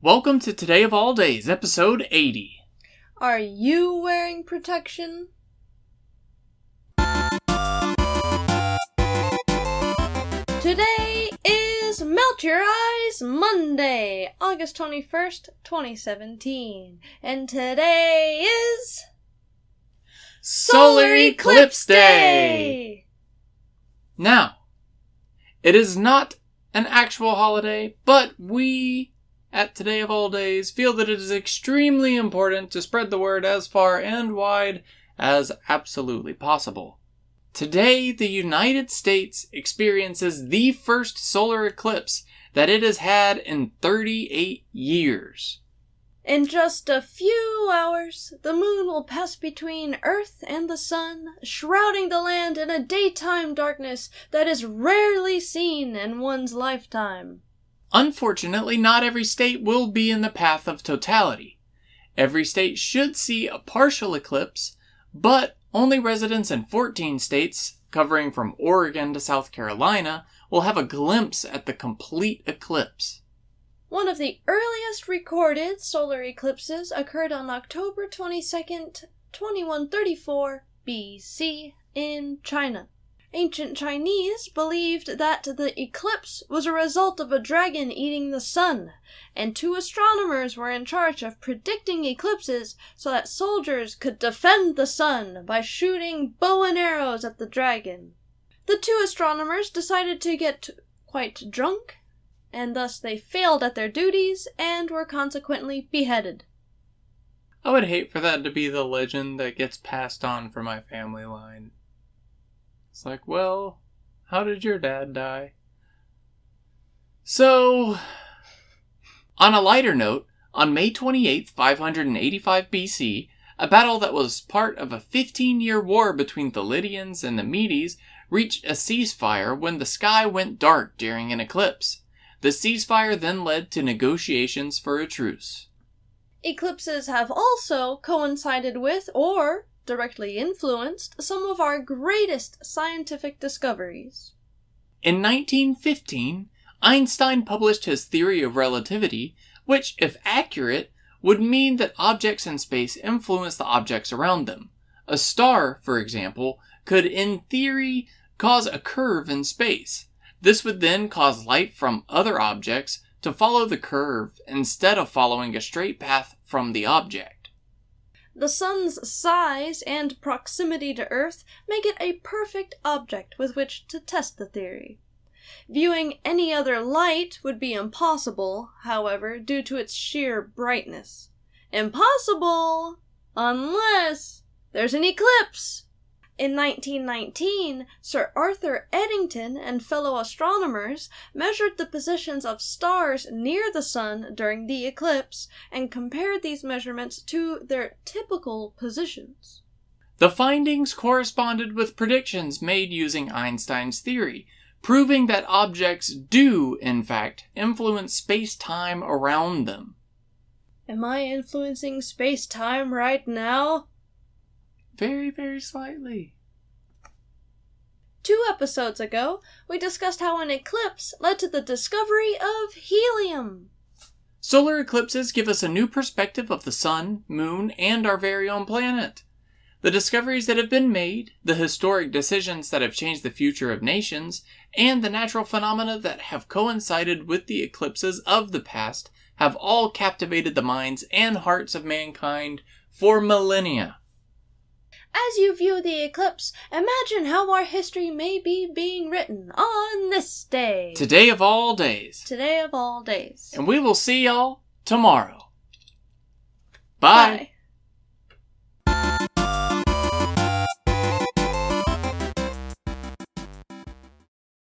Welcome to Today of All Days, episode 80. Are you wearing protection? Today is Melt Your Eyes Monday, August 21st, 2017. And today is... Solar Eclipse Day! Now, it is not an actual holiday, but we, at Today of All Days, feel that it is extremely important to spread the word as far and wide as absolutely possible. Today, the United States experiences the first solar eclipse that it has had in 38 years. In just a few hours, the moon will pass between Earth and the sun, shrouding the land in a daytime darkness that is rarely seen in one's lifetime. Unfortunately, not every state will be in the path of totality. Every state should see a partial eclipse, but only residents in 14 states, covering from Oregon to South Carolina, will have a glimpse at the complete eclipse. One of the earliest recorded solar eclipses occurred on October 22nd, 2134 BC in China. Ancient Chinese believed that the eclipse was a result of a dragon eating the sun, and 2 astronomers were in charge of predicting eclipses so that soldiers could defend the sun by shooting bow and arrows at the dragon. The 2 astronomers decided to get quite drunk, and thus they failed at their duties and were consequently beheaded. I would hate for that to be the legend that gets passed on from my family line. It's like, well, how did your dad die? So, on a lighter note, on May 28th, 585 BC, a battle that was part of a 15-year war between the Lydians and the Medes reached a ceasefire when the sky went dark during an eclipse. The ceasefire then led to negotiations for a truce. Eclipses have also coincided with, or directly influenced, some of our greatest scientific discoveries. In 1915, Einstein published his theory of relativity, which, if accurate, would mean that objects in space influence the objects around them. A star, for example, could, in theory, cause a curve in space. This would then cause light from other objects to follow the curve instead of following a straight path from the object. The sun's size and proximity to Earth make it a perfect object with which to test the theory. Viewing any other light would be impossible, however, due to its sheer brightness. Impossible unless there's an eclipse! In 1919, Sir Arthur Eddington and fellow astronomers measured the positions of stars near the sun during the eclipse and compared these measurements to their typical positions. The findings corresponded with predictions made using Einstein's theory, proving that objects do, in fact, influence space-time around them. Am I influencing space-time right now? Very, very slightly. 2 episodes ago, we discussed how an eclipse led to the discovery of helium. Solar eclipses give us a new perspective of the sun, moon, and our very own planet. The discoveries that have been made, the historic decisions that have changed the future of nations, and the natural phenomena that have coincided with the eclipses of the past have all captivated the minds and hearts of mankind for millennia. As you view the eclipse, imagine how our history may be being written on this day. Today of all days. Today of all days. And we will see y'all tomorrow. Bye.